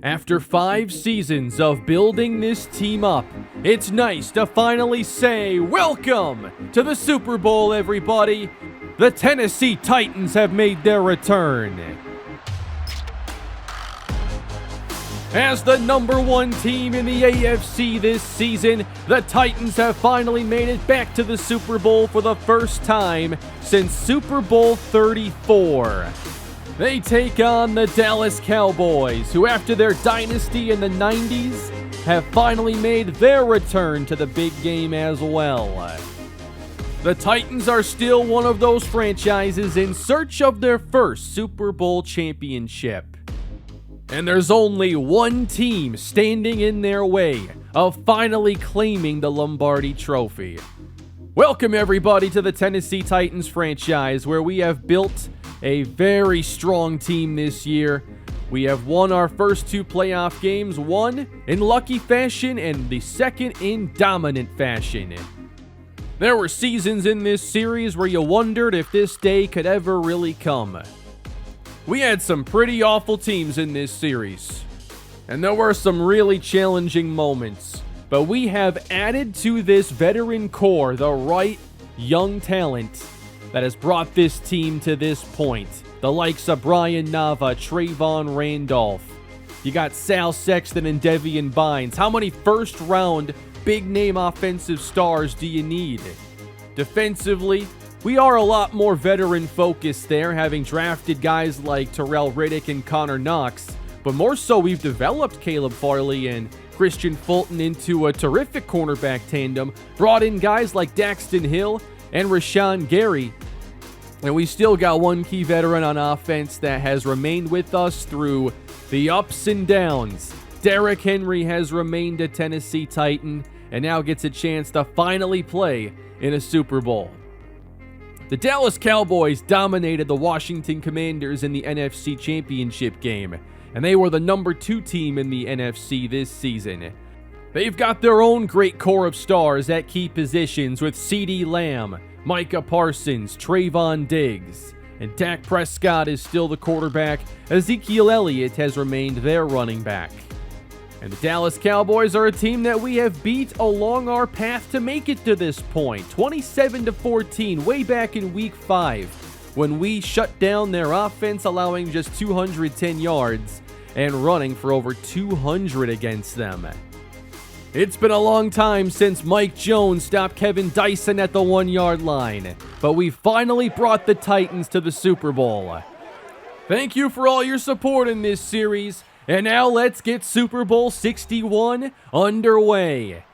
After 5 seasons of building this team up, it's nice to finally say welcome to the Super Bowl, everybody. The Tennessee Titans have made their return. As the #1 team in the AFC this season, the Titans have finally made it back to the Super Bowl for the first time since Super Bowl 34. They take on the Dallas Cowboys, who after their dynasty in the 90s, have finally made their return to the big game as well. The Titans are still one of those franchises in search of their first Super Bowl championship. And there's only one team standing in their way of finally claiming the Lombardi Trophy. Welcome everybody to the Tennessee Titans franchise, where we have built a very strong team this year. We have won our first 2 playoff games, one in lucky fashion and the second in dominant fashion. There were seasons in this series where you wondered if this day could ever really come. We had some pretty awful teams in this series, and there were some really challenging moments, but we have added to this veteran core the right young talent that has brought this team to this point. The likes of Brian Nava, Trayvon Randolph. You got Sal Sexton and Devian Bynes. How many first-round, big-name offensive stars do you need? Defensively, we are a lot more veteran-focused there, having drafted guys like Terrell Riddick and Connor Knox. But more so, we've developed Caleb Farley and Christian Fulton into a terrific cornerback tandem, brought in guys like Daxton Hill and Rashawn Gary. And we still got one key veteran on offense that has remained with us through the ups and downs. Derrick Henry has remained a Tennessee Titan and now gets a chance to finally play in a Super Bowl. The Dallas Cowboys dominated the Washington Commanders in the NFC Championship game, and they were the #2 team in the NFC this season. They've got their own great core of stars at key positions with CeeDee Lamb, Micah Parsons, Trayvon Diggs, and Dak Prescott is still the quarterback. Ezekiel Elliott has remained their running back. And the Dallas Cowboys are a team that we have beat along our path to make it to this point. 27-14, way back in Week 5, when we shut down their offense, allowing just 210 yards and running for over 200 against them. It's been a long time since Mike Jones stopped Kevin Dyson at the 1-yard line, but we finally brought the Titans to the Super Bowl. Thank you for all your support in this series, and now let's get Super Bowl 61 underway.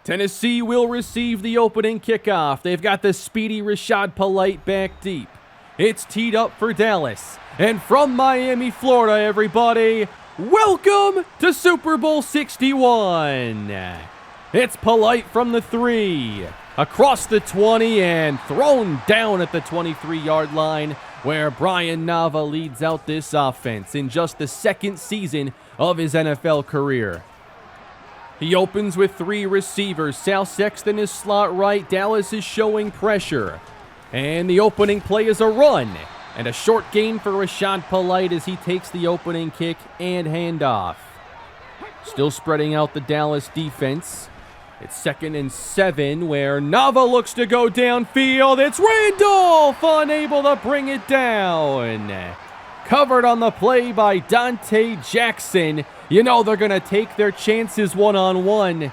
Tennessee will receive the opening kickoff. They've got the speedy Rashad Polite back deep. It's teed up for Dallas, and from Miami, Florida, everybody, welcome to Super Bowl 61. It's Polite from the 3, across the 20, and thrown down at the 23-yard line, where Brian Nava leads out this offense in just the second season of his NFL career. He opens with 3 receivers. Sal Sexton is slot right. Dallas is showing pressure. And the opening play is a run. And a short gain for Rashad Polite as he takes the opening kick and handoff. Still spreading out the Dallas defense. It's 2nd and 7 where Nava looks to go downfield. It's Randolph unable to bring it down. Covered on the play by Dante Jackson. You know they're going to take their chances one-on-one.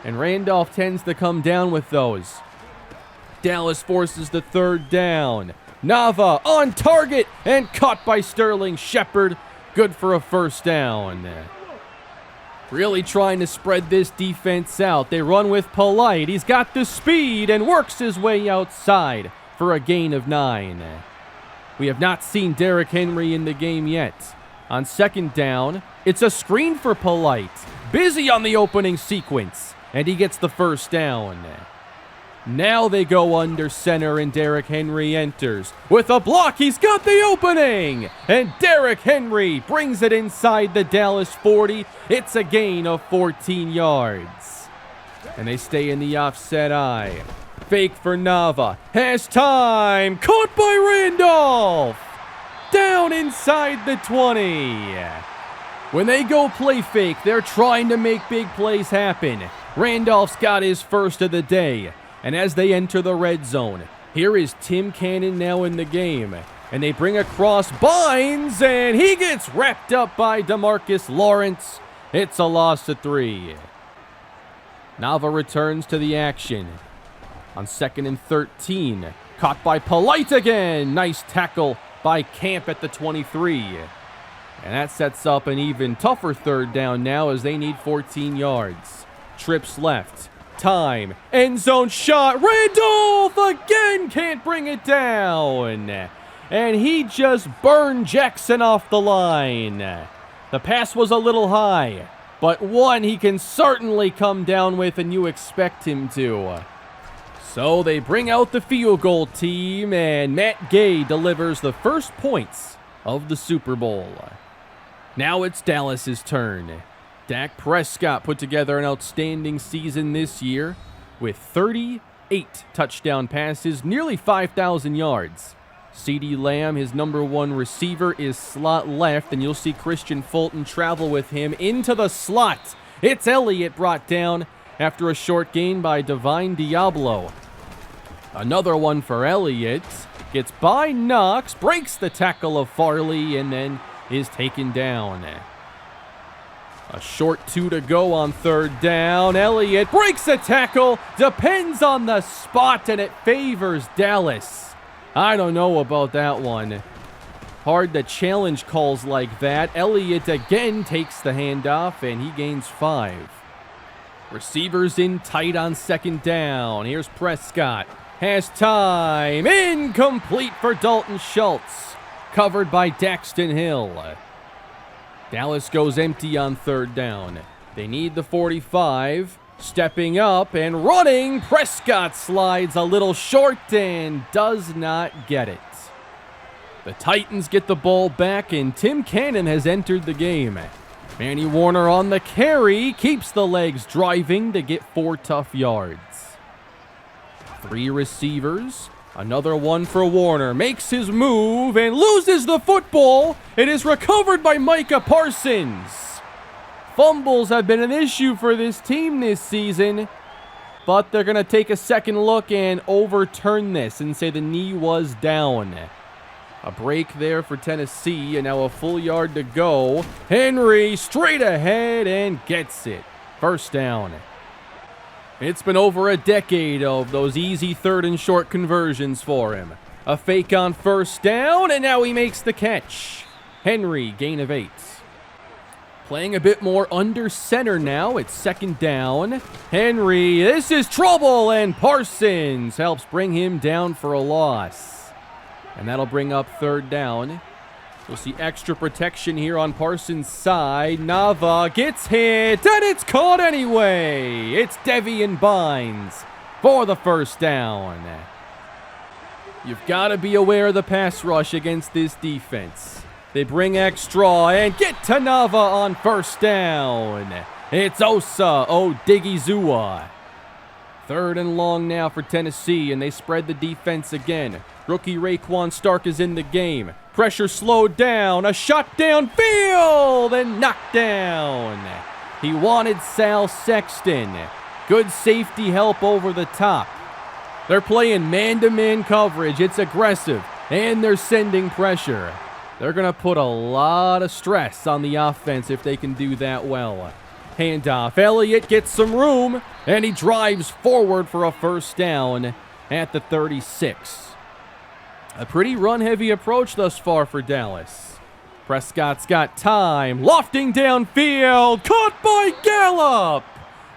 And Randolph tends to come down with those. Dallas forces the 3rd down. Nava on target and caught by Sterling Shepard. Good for a 1st down. Really trying to spread this defense out. They run with Polite. He's got the speed and works his way outside for a gain of 9. We have not seen Derrick Henry in the game yet. On 2nd down, it's a screen for Polite. Busy on the opening sequence, and he gets the 1st down. Now they go under center and Derrick Henry enters. With a block, he's got the opening! And Derrick Henry brings it inside the Dallas 40. It's a gain of 14 yards. And they stay in the offset eye. Fake for Nava. Has time! Caught by Randolph! down inside the 20. When they go play fake, they're trying to make big plays happen. Randolph's got his first of the day. And as they enter the red zone, here is Tim Cannon now in the game. And they bring across Bynes, and he gets wrapped up by DeMarcus Lawrence. It's a loss of 3. Nava returns to the action. On 2nd and 13, caught by Polite again. Nice tackle by Camp at the 23. And that sets up an even tougher 3rd down now as they need 14 yards. Trips left. Time. End zone shot. Randolph again can't bring it down. And he just burned Jackson off the line. The pass was a little high, but one he can certainly come down with, and you expect him to. So they bring out the field goal team, and Matt Gay delivers the first points of the Super Bowl. Now it's Dallas's turn. Dak Prescott put together an outstanding season this year with 38 touchdown passes, nearly 5,000 yards. CeeDee Lamb, his number 1 receiver, is slot left, and you'll see Christian Fulton travel with him into the slot. It's Elliott brought down after a short gain by Divine Diablo. Another one for Elliott. Gets by Knox, breaks the tackle of Farley, and then is taken down. A short 2 to go on 3rd down. Elliott breaks a tackle, depends on the spot, and it favors Dallas. I don't know about that one. Hard to challenge calls like that. Elliott again takes the handoff, and he gains 5. Receivers in tight on 2nd down. Here's Prescott. Has time. Incomplete for Dalton Schultz. Covered by Daxton Hill. Dallas goes empty on 3rd down. They need the 45. Stepping up and running. Prescott slides a little short and does not get it. The Titans get the ball back, and Tim Cannon has entered the game. Manny Warner on the carry. Keeps the legs driving to get 4 tough yards. 3 receivers. Another one for Warner. Makes his move and loses the football. It is recovered by Micah Parsons. Fumbles have been an issue for this team this season, but they're going to take a second look and overturn this and say the knee was down. A break there for Tennessee, and now a full yard to go. Henry straight ahead and gets it. 1st down. It's been over a decade of those easy 3rd and short conversions for him. A fake on 1st down, and now he makes the catch. Henry, gain of 8. Playing a bit more under center now. It's 2nd down. Henry, this is trouble, and Parsons helps bring him down for a loss. And that'll bring up 3rd down. We'll see extra protection here on Parsons' side. Nava gets hit, and it's caught anyway. It's Devian Bynes for the 1st down. You've got to be aware of the pass rush against this defense. They bring extra and get to Nava on 1st down. It's Osa Odigizua. 3rd and long now for Tennessee, and they spread the defense again. Rookie Raekwon Stark is in the game. Pressure slowed down. A shot downfield and knocked down. He wanted Sal Sexton. Good safety help over the top. They're playing man-to-man coverage. It's aggressive, and they're sending pressure. They're going to put a lot of stress on the offense if they can do that well. Handoff. Elliott gets some room, and he drives forward for a 1st down at the 36. A pretty run-heavy approach thus far for Dallas. Prescott's got time. Lofting downfield. Caught by Gallup.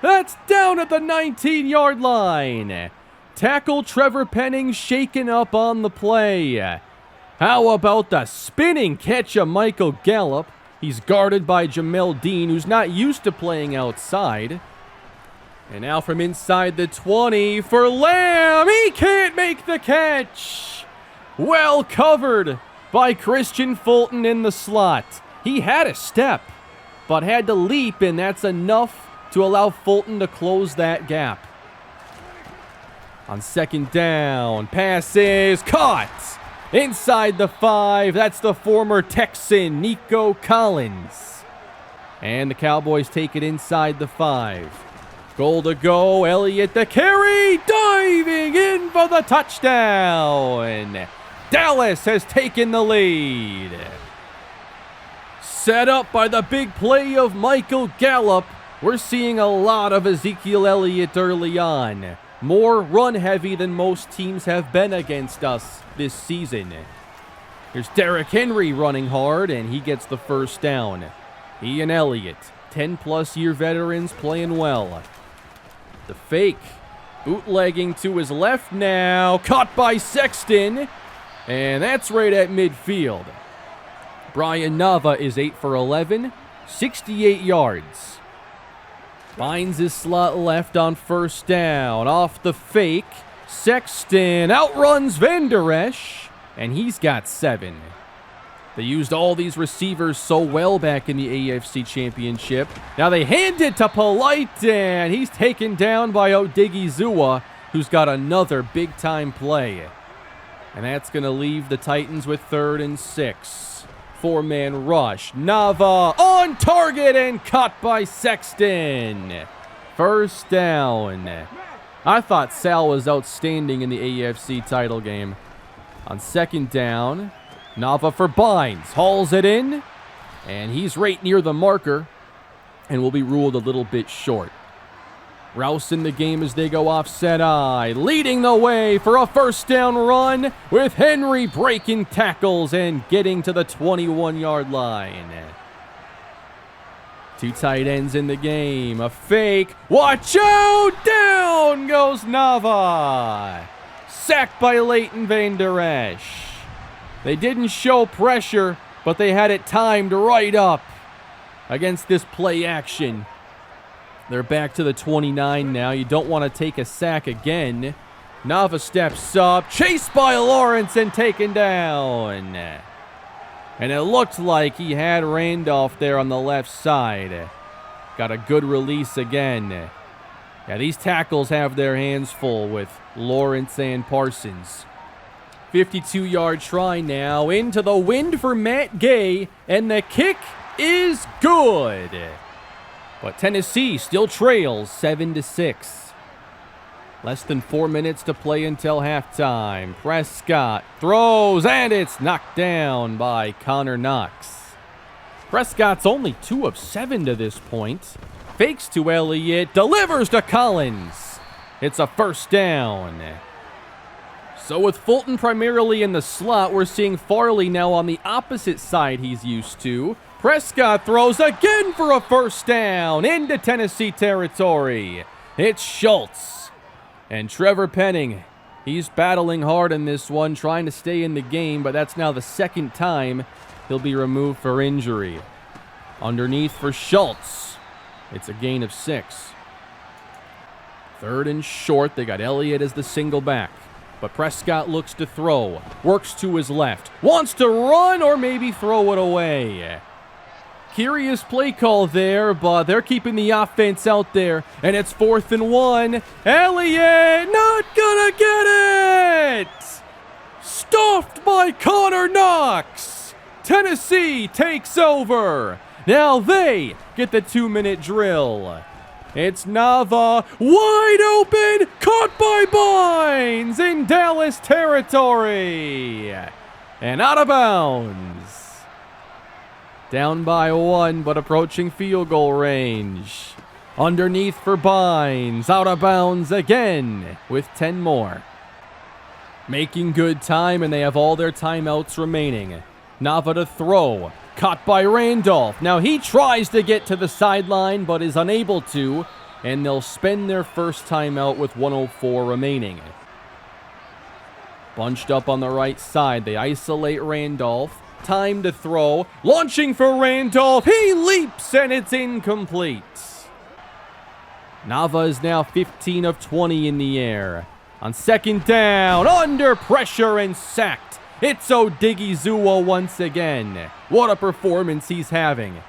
That's down at the 19-yard line. Tackle Trevor Penning shaken up on the play. How about the spinning catch of Michael Gallup? He's guarded by Jamel Dean, who's not used to playing outside. And now from inside the 20 for Lamb. He can't make the catch. Well covered by Christian Fulton in the slot. He had a step, but had to leap, and that's enough to allow Fulton to close that gap. On 2nd down, pass is caught. Inside the 5, that's the former Texan, Nico Collins. And the Cowboys take it inside the 5. Goal to go, Elliott the carry, diving in for the touchdown. Dallas has taken the lead. Set up by the big play of Michael Gallup, we're seeing a lot of Ezekiel Elliott early on. More run-heavy than most teams have been against us this season. Here's Derrick Henry running hard, and he gets the first down. He and Elliott, 10-plus year veterans, playing well. The fake, bootlegging to his left now, caught by Sexton, and that's right at midfield. Brian Nava is 8 for 11, 68 yards. Finds his slot left on first down. Off the fake, Sexton outruns Van Der Esch, and he's got 7. They used all these receivers so well back in the AFC Championship. Now they hand it to Polite, and he's taken down by Odigizua, who's got another big-time play. And that's going to leave the Titans with 3rd and 6. 4-man rush. Nava on target and caught by Sexton. First down. I thought Sal was outstanding in the AFC title game. On 2nd down, Nava for Bynes. Hauls it in, and he's right near the marker and will be ruled a little bit short. Rouse in the game as they go offset eye, leading the way for a first down run with Henry breaking tackles and getting to the 21-yard line. 2 tight ends in the game, a fake, watch out, down goes Nava. Sacked by Leighton Van Der Esch. They didn't show pressure, but they had it timed right up against this play action. They're back to the 29 now. You don't want to take a sack again. Nava steps up, chased by Lawrence and taken down. And it looked like he had Randolph there on the left side. Got a good release again. Yeah, these tackles have their hands full with Lawrence and Parsons. 52-yard try now into the wind for Matt Gay, and the kick is good. But Tennessee still trails 7-6. Less than 4 minutes to play until halftime. Prescott throws, and it's knocked down by Connor Knox. Prescott's only 2 of 7 to this point. Fakes to Elliott, delivers to Collins. It's a first down. So with Fulton primarily in the slot, we're seeing Farley now on the opposite side he's used to. Prescott throws again for a first down into Tennessee territory. It's Schultz. And Trevor Penning, he's battling hard in this one, trying to stay in the game, but that's now the 2nd time he'll be removed for injury. Underneath for Schultz. It's a gain of 6. 3rd and short. They got Elliott as the single back. But Prescott looks to throw. Works to his left. Wants to run or maybe throw it away. Curious play call there, but they're keeping the offense out there. And it's 4th and 1. Elliott not gonna get it! Stuffed by Connor Knox. Tennessee takes over. Now they get the 2-minute drill. It's Nava, wide open, caught by Bynes in Dallas territory. And out of bounds. Down by 1, but approaching field goal range. Underneath for Bynes, out of bounds again with 10 more. Making good time, and they have all their timeouts remaining. Nava to throw. Caught by Randolph. Now he tries to get to the sideline, but is unable to, and they'll spend their first timeout with 1:04 remaining. Bunched up on the right side, they isolate Randolph. Time to throw. Launching for Randolph. He leaps, and it's incomplete. Nava is now 15 of 20 in the air. On 2nd down, under pressure and sacked. It's Odigizua once again. What a performance he's having.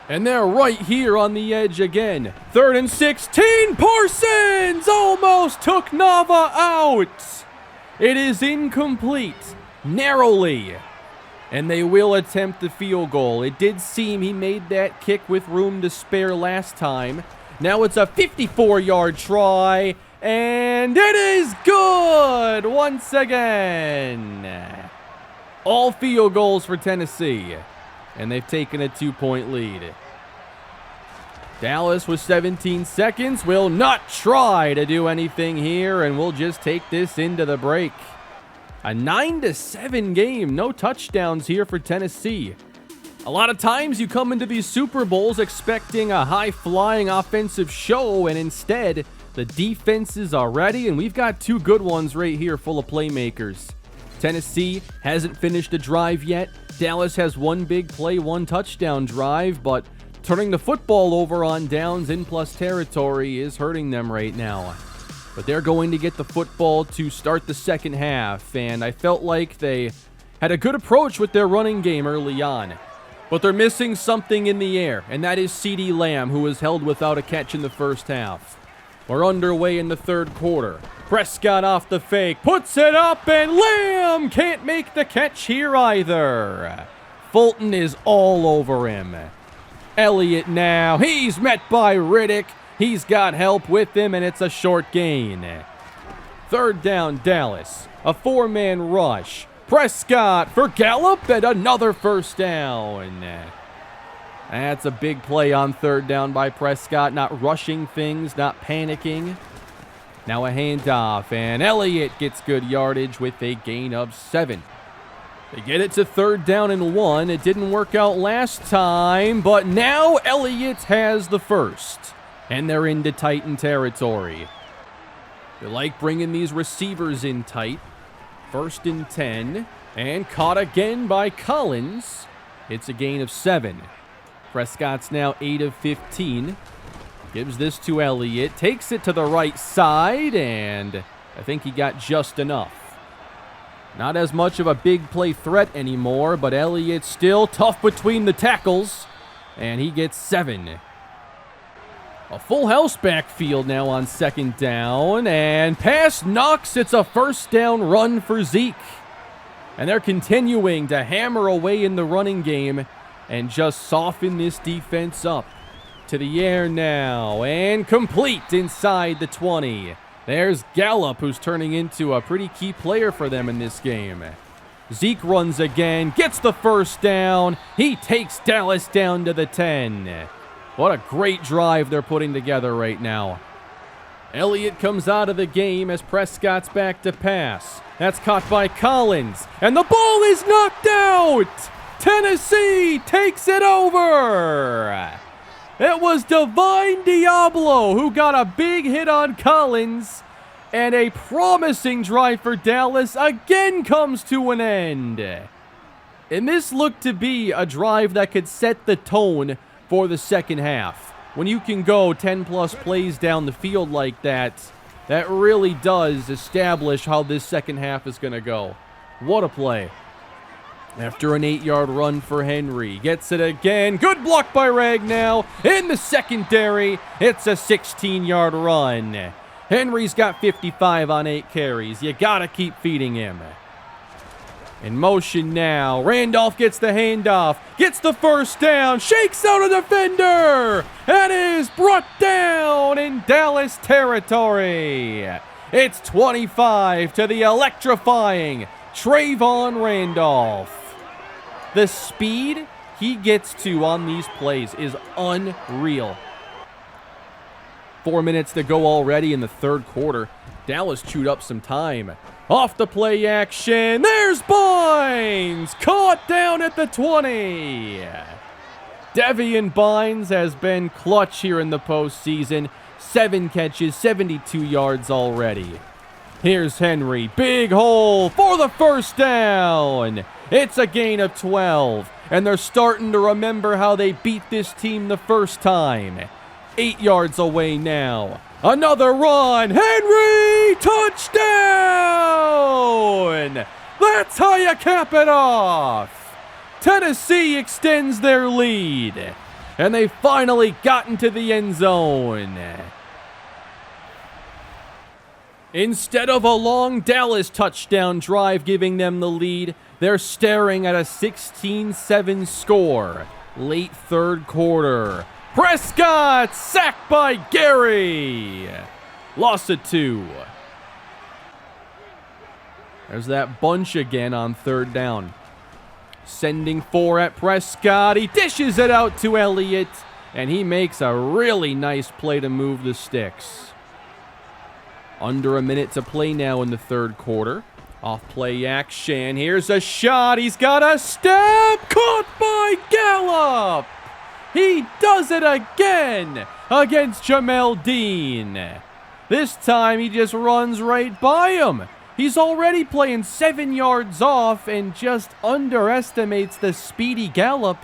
And they're right here on the edge again. 3rd and 16. Parsons almost took Nava out. It is incomplete. narrowly. And they will attempt the field goal. It did seem he made that kick with room to spare last time. Now it's a 54-yard try, and it is good once again. All field goals for Tennessee, and they've taken a 2-point lead. Dallas with 17 seconds will not try to do anything here, and we'll just take this into the break. A 9-7 game, no touchdowns here for Tennessee. A lot of times you come into these Super Bowls expecting a high-flying offensive show, and instead, the defenses are ready, and we've got two good ones right here full of playmakers. Tennessee hasn't finished a drive yet. Dallas has one big play, one touchdown drive, but turning the football over on downs in plus territory is hurting them right now. But they're going to get the football to start the second half, and I felt like they had a good approach with their running game early on. But they're missing something in the air, and that is CeeDee Lamb, who was held without a catch in the first half. We're underway in the third quarter. Prescott off the fake, puts it up, and Lamb can't make the catch here either. Fulton is all over him. Elliott now, he's met by Riddick. He's got help with him, and it's a short gain. Third down, Dallas. A four-man rush. Prescott for Gallup, and another first down. That's a big play on third down by Prescott. Not rushing things, not panicking. Now a handoff, and Elliott gets good yardage with a gain of 7. They get it to third down and 1. It didn't work out last time, but now Elliott has the first. And they're into Titan territory. They like bringing these receivers in tight. First and 10. And caught again by Collins. It's a gain of 7. Prescott's now 8 of 15. Gives this to Elliott. Takes it to the right side. And I think he got just enough. Not as much of a big play threat anymore. But Elliott's still tough between the tackles. And he gets 7. A full house backfield now on second down, and pass knocks. It's a first down run for Zeke. And they're continuing to hammer away in the running game and just soften this defense up. To the air now, and complete inside the 20. There's Gallup, who's turning into a pretty key player for them in this game. Zeke runs again, gets the first down. He takes Dallas down to the 10. What a great drive they're putting together right now. Elliott comes out of the game as Prescott's back to pass. That's caught by Collins, and the ball is knocked out! Tennessee takes it over! It was Divine Diablo who got a big hit on Collins, and a promising drive for Dallas again comes to an end. And this looked to be a drive that could set the tone for the second half. When you can go 10-plus plays down the field like that, that really does establish how this second half is going to go. What a play. After an 8-yard run for Henry. Gets it again. Good block by Ragnow. In the secondary, it's a 16-yard run. Henry's got 55 on 8 carries. You got to keep feeding him. In motion now. Randolph gets the handoff. Gets the first down. Shakes out a defender. And is brought down in Dallas territory. It's 25 to the electrifying Trayvon Randolph. The speed he gets to on these plays is unreal. 4 minutes to go already in the third quarter. Dallas chewed up some time. Off the play action. There's Bynes. Caught down at the 20. Devian Bynes has been clutch here in the postseason. 7 catches, 72 yards already. Here's Henry. Big hole for the first down. It's a gain of 12. And they're starting to remember how they beat this team the first time. 8 yards away now. Another run. Henry! Touchdown! That's how you cap it off. Tennessee extends their lead. And they finally got into the end zone. Instead of a long Dallas touchdown drive giving them the lead, they're staring at a 16-7 score. Late third quarter. Prescott sacked by Gary. Loss of 2. There's that bunch again on third down. Sending 4 at Prescott. He dishes it out to Elliott, and he makes a really nice play to move the sticks. Under a minute to play now in the third quarter. Off play action. Here's a shot. He's got a step. Caught by Gallup. He does it again against Jamel Dean. This time he just runs right by him. He's already playing 7 yards off and just underestimates the speedy Gallup.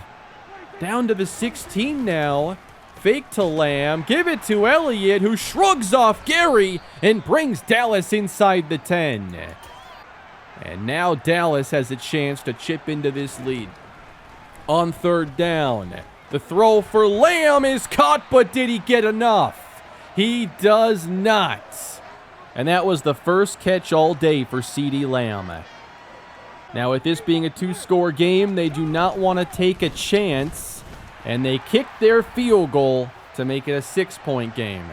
Down to the 16 now. Fake to Lamb, give it to Elliott, who shrugs off Gary and brings Dallas inside the 10. And now Dallas has a chance to chip into this lead. On third down, the throw for Lamb is caught, but did he get enough? He does not. And that was the first catch all day for CeeDee Lamb. Now, with this being a 2-score game, they do not want to take a chance. And they kicked their field goal to make it a 6-point game.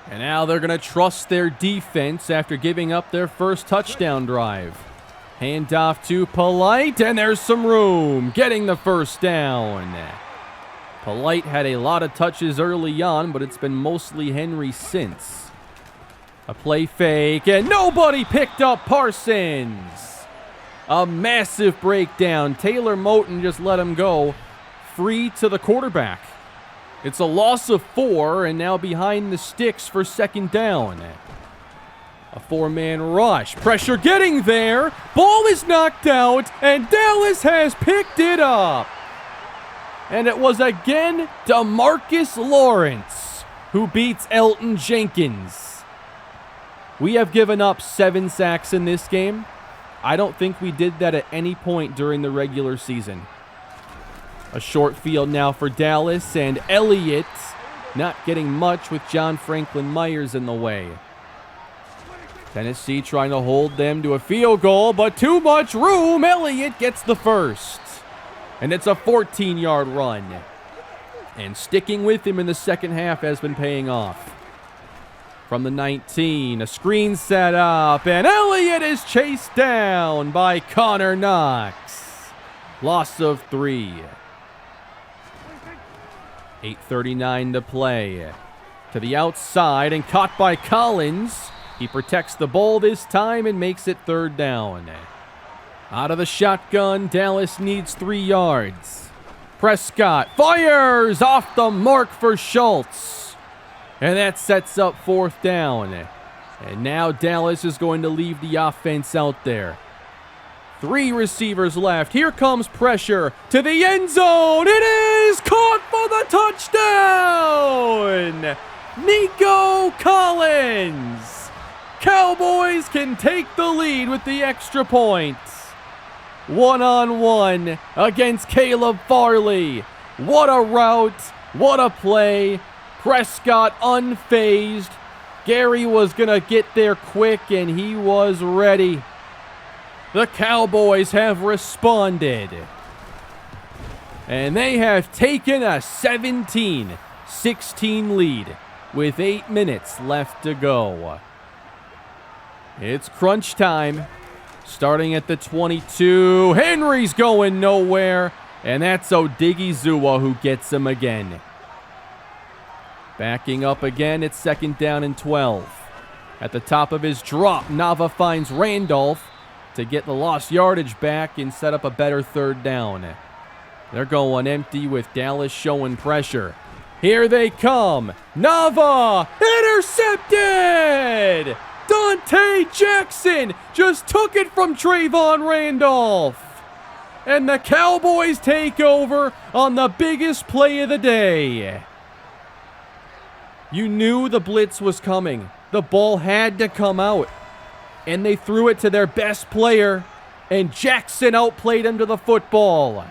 And now they're going to trust their defense after giving up their first touchdown drive. Handoff to Polite, and there's some room, getting the first down. Polite had a lot of touches early on, but it's been mostly Henry since. A play fake, and nobody picked up Parsons. A massive breakdown. Taylor Moton just let him go. Free to the quarterback. It's a loss of 4, and now behind the sticks for second down. A 4-man rush. Pressure getting there. Ball is knocked out, and Dallas has picked it up. And it was again DeMarcus Lawrence who beats Elton Jenkins. We have given up 7 sacks in this game. I don't think we did that at any point during the regular season. A short field now for Dallas, and Elliott not getting much with John Franklin Myers in the way. Tennessee trying to hold them to a field goal, but too much room. Elliott gets the first. And it's a 14-yard run. And sticking with him in the second half has been paying off. From the 19, a screen set up, and Elliott is chased down by Connor Knox. Loss of 3. 8:39 to play. To the outside and caught by Collins. He protects the ball this time and makes it third down. Out of the shotgun, Dallas needs 3 yards. Prescott fires off the mark for Schultz. And that sets up fourth down. And now Dallas is going to leave the offense out there. 3 receivers left. Here comes pressure to the end zone. It is caught for the touchdown. Nico Collins. Cowboys can take the lead with the extra point. 1-on-1 against Caleb Farley. What a route. What a play. Prescott unfazed. Gary was going to get there quick, and he was ready. The Cowboys have responded. And they have taken a 17-16 lead with 8 minutes left to go. It's crunch time. Starting at the 22. Henry's going nowhere. And that's Odigizua who gets him again. Backing up again, it's second down and 12. At the top of his drop, Nava finds Randolph to get the lost yardage back and set up a better third down. They're going empty with Dallas showing pressure. Here they come. Nava intercepted! Dante Jackson just took it from Trayvon Randolph. And the Cowboys take over on the biggest play of the day. You knew the blitz was coming. The ball had to come out. And they threw it to their best player, and Jackson outplayed him to the football.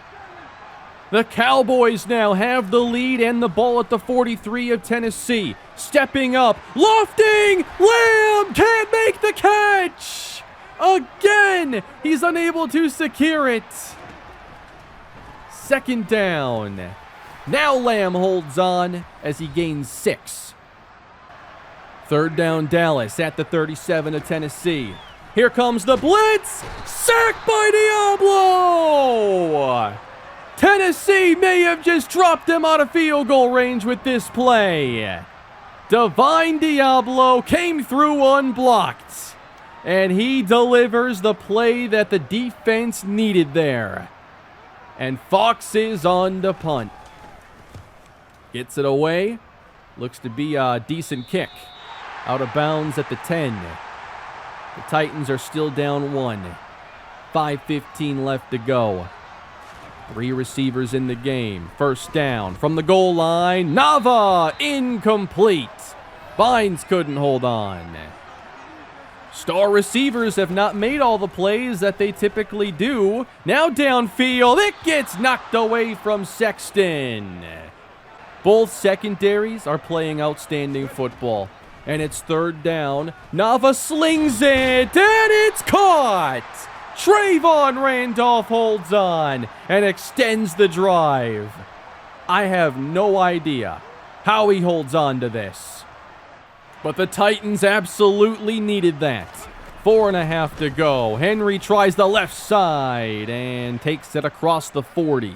The Cowboys now have the lead and the ball at the 43 of Tennessee. Stepping up, lofting, Lamb can't make the catch! Again, he's unable to secure it. Second down. Now Lamb holds on as he gains 6. Third down, Dallas at the 37 of Tennessee. Here comes the blitz. Sacked by Diablo! Tennessee may have just dropped him out of field goal range with this play. Divine Diablo came through unblocked. And he delivers the play that the defense needed there. And Fox is on to punt. Gets it away. Looks to be a decent kick. Out of bounds at the 10. The Titans are still down 1. 5:15 left to go. 3 receivers in the game. First down from the goal line. Nava incomplete. Bynes couldn't hold on. Star receivers have not made all the plays that they typically do. Now downfield, it gets knocked away from Sexton. Both secondaries are playing outstanding football. And it's third down. Nava slings it, and it's caught! Trayvon Randolph holds on and extends the drive. I have no idea how he holds on to this. But the Titans absolutely needed that. 4.5 to go. Henry tries the left side and takes it across the 40.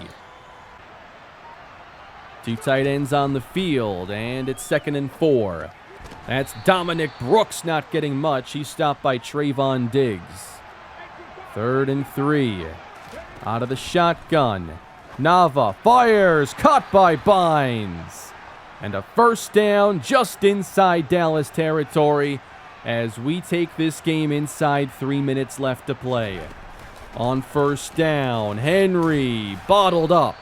2 tight ends on the field, and it's 2nd and 4. That's Dominic Brooks not getting much. He's stopped by Trayvon Diggs. 3rd and 3. Out of the shotgun. Nava fires, caught by Bynes. And a first down just inside Dallas territory as we take this game inside 3 minutes left to play. On first down, Henry bottled up.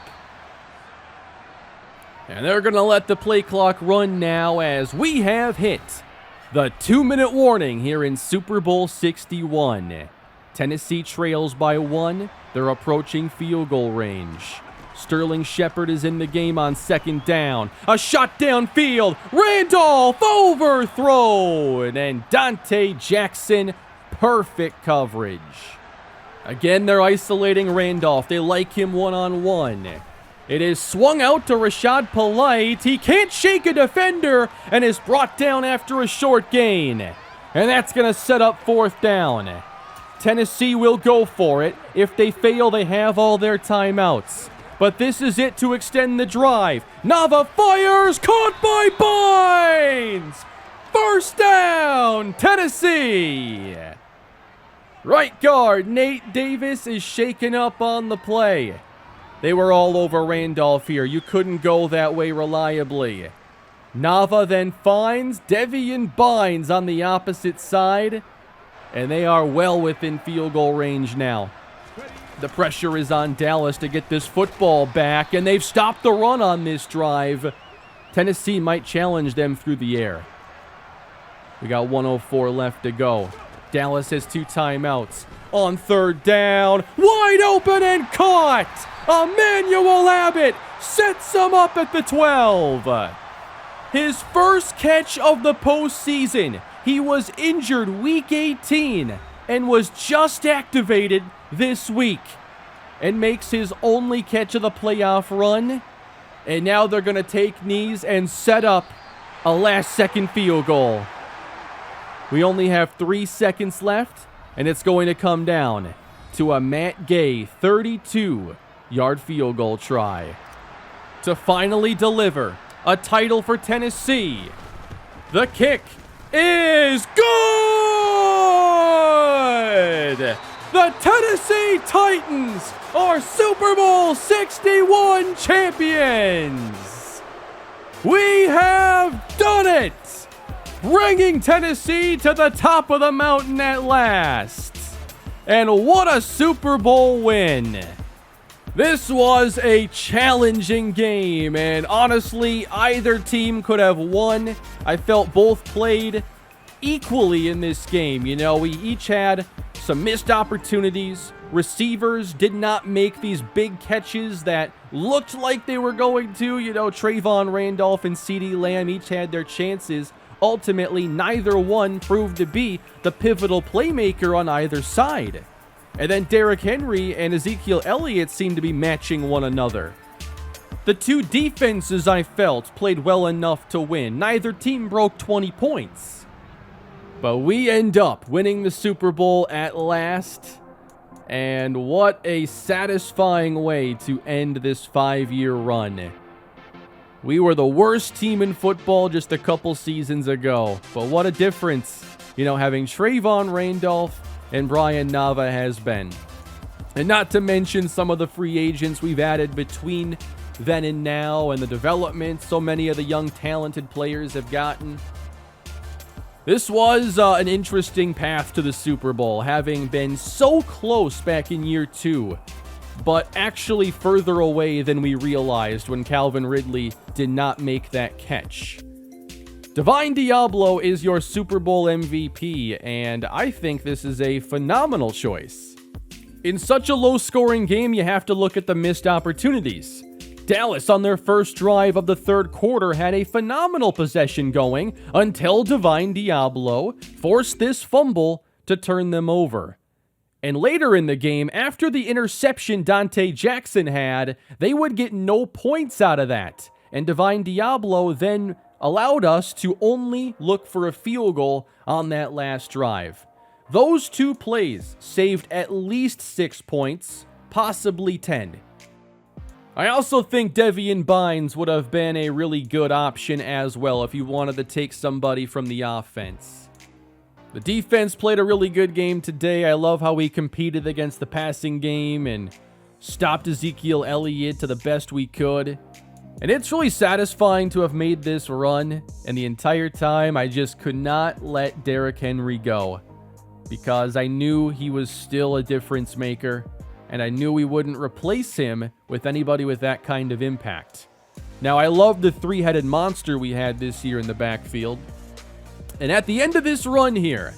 And they're going to let the play clock run now as we have hit the 2-minute warning here in Super Bowl 61. Tennessee trails by 1. They're approaching field goal range. Sterling Shepard is in the game on 2nd down. A shot downfield. Randolph overthrown. And Dante Jackson, perfect coverage. Again, they're isolating Randolph. They like him one-on-one. It is swung out to Rashad Polite. He can't shake a defender and is brought down after a short gain. And that's going to set up 4th down. Tennessee will go for it. If they fail, they have all their timeouts. But this is it to extend the drive. Nava fires, caught by Bynes! First down, Tennessee! Right guard Nate Davis is shaken up on the play. They were all over Randolph here. You couldn't go that way reliably. Nava then finds Devian Bynes on the opposite side. And they are well within field goal range now. The pressure is on Dallas to get this football back, and they've stopped the run on this drive. Tennessee might challenge them through the air. We got 1:04 left to go. Dallas has 2 timeouts. On 3rd down, wide open and caught! Emmanuel Abbott sets them up at the 12. His first catch of the postseason. He was injured week 18 and was just activated this week and makes his only catch of the playoff run. And now they're going to take knees and set up a last-second field goal. We only have 3 seconds left, and it's going to come down to a Matt Gay 32-yard field goal try to finally deliver a title for Tennessee. The kick is good! The Tennessee Titans are Super Bowl 61 champions! We have done it! Bringing Tennessee to the top of the mountain at last! And what a Super Bowl win! This was a challenging game, and honestly, either team could have won. I felt both played equally in this game. You know, we each had some missed opportunities. receivers did not make these big catches that looked like they were going to. You know, Trayvon Randolph and CeeDee Lamb each had their chances. Ultimately, neither one proved to be the pivotal playmaker on either side. And then Derrick Henry and Ezekiel Elliott seemed to be matching one another. The two defenses, I felt, played well enough to win. Neither team broke 20 points. But we end up winning the Super Bowl at last. And what a satisfying way to end this 5-year run. We were the worst team in football just a couple seasons ago. But what a difference, you know, having Trayvon Randolph and Brian Nava has been. And not to mention some of the free agents we've added between then and now, and the development so many of the young talented players have gotten. This was an interesting path to the Super Bowl, having been so close back in year 2, but actually further away than we realized when Calvin Ridley did not make that catch. Divine Diablo is your Super Bowl MVP, and I think this is a phenomenal choice. In such a low-scoring game, you have to look at the missed opportunities. Dallas, on their first drive of the third quarter, had a phenomenal possession going until Divine Diablo forced this fumble to turn them over. And later in the game, after the interception Dante Jackson had, they would get no points out of that. And Divine Diablo then allowed us to only look for a field goal on that last drive. Those two plays saved at least 6 points, possibly 10. I also think Devian Bynes would have been a really good option as well if you wanted to take somebody from the offense. The defense played a really good game today. I love how we competed against the passing game and stopped Ezekiel Elliott to the best we could. And it's really satisfying to have made this run, and the entire time I just could not let Derrick Henry go because I knew he was still a difference maker. And I knew we wouldn't replace him with anybody with that kind of impact. Now, I love the three-headed monster we had this year in the backfield. And at the end of this run here,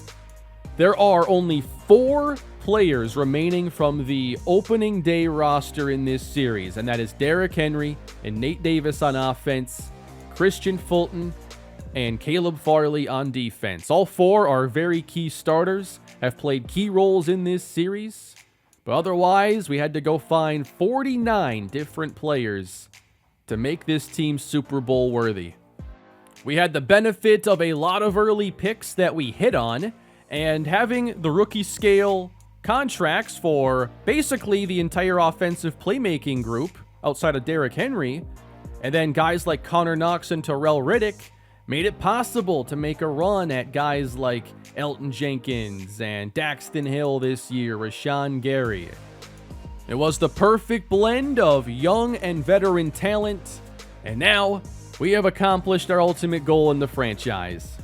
there are only 4 players remaining from the opening day roster in this series. And that is Derrick Henry and Nate Davis on offense, Christian Fulton, and Caleb Farley on defense. All 4 are very key starters, have played key roles in this series. But otherwise, we had to go find 49 different players to make this team Super Bowl worthy. We had the benefit of a lot of early picks that we hit on, and having the rookie scale contracts for basically the entire offensive playmaking group outside of Derrick Henry, and then guys like Connor Knox and Terrell Riddick made it possible to make a run at guys like Elton Jenkins and Daxton Hill this year, Rashawn Gary. It was the perfect blend of young and veteran talent, and now we have accomplished our ultimate goal in the franchise.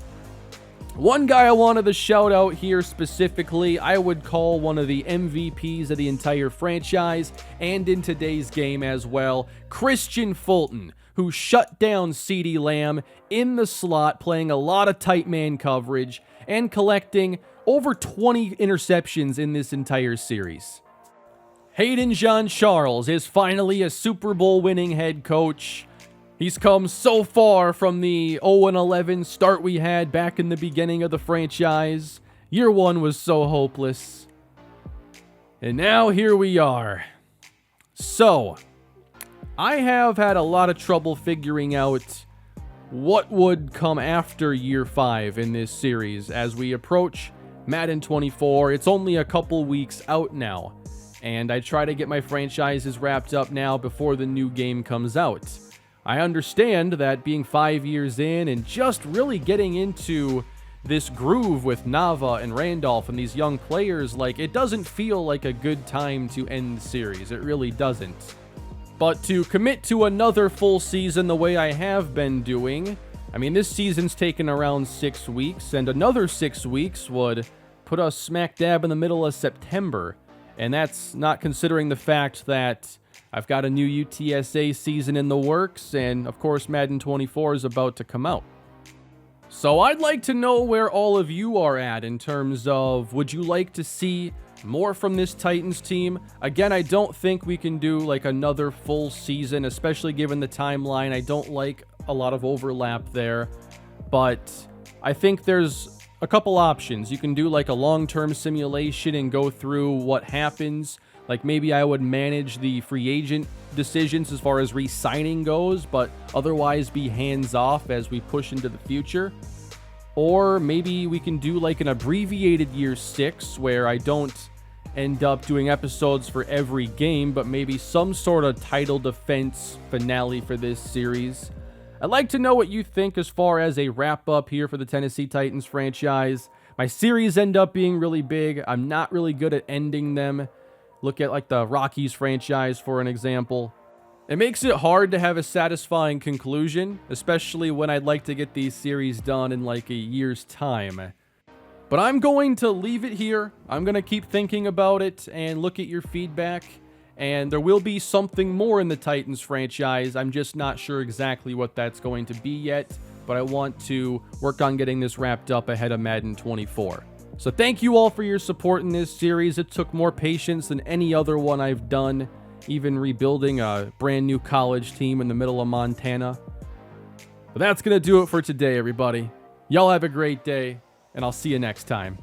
One guy I wanted to shout out here specifically, I would call one of the MVPs of the entire franchise, and in today's game as well, Christian Fulton, who shut down CeeDee Lamb in the slot, playing a lot of tight man coverage and collecting over 20 interceptions in this entire series. Hayden Jean-Charles is finally a Super Bowl winning head coach. He's come so far from the 0-11 start we had back in the beginning of the franchise. Year 1 was so hopeless. And now here we are. So, I have had a lot of trouble figuring out what would come after year 5 in this series as we approach Madden 24. It's only a couple weeks out now, and I try to get my franchises wrapped up now before the new game comes out. I understand that being 5 years in and just really getting into this groove with Nava and Randolph and these young players, like, it doesn't feel like a good time to end the series. It really doesn't. But to commit to another full season the way I have been doing, I mean, this season's taken around 6 weeks, and another 6 weeks would put us smack dab in the middle of September. And that's not considering the fact that I've got a new UTSA season in the works, and of course Madden 24 is about to come out. So I'd like to know where all of you are at in terms of, would you like to see more from this Titans team. Again, I don't think we can do like another full season, especially given the timeline. I don't like a lot of overlap there, but I think there's a couple options. You can do like a long-term simulation and go through what happens. Like maybe I would manage the free agent decisions as far as re-signing goes, but otherwise be hands-off as we push into the future. Or maybe we can do like an abbreviated year 6 where I don't end up doing episodes for every game, but maybe some sort of title defense finale for this series. I'd like to know what you think as far as a wrap-up here for the Tennessee Titans franchise. My series end up being really big. I'm not really good at ending them. Look at like the Rockies franchise for an example. It makes it hard to have a satisfying conclusion, especially when I'd like to get these series done in like a year's time. But I'm going to leave it here. I'm going to keep thinking about it and look at your feedback. And there will be something more in the Titans franchise. I'm just not sure exactly what that's going to be yet, but I want to work on getting this wrapped up ahead of Madden 24. So thank you all for your support in this series. It took more patience than any other one I've done, even rebuilding a brand new college team in the middle of Montana. But that's going to do it for today, everybody. Y'all have a great day, and I'll see you next time.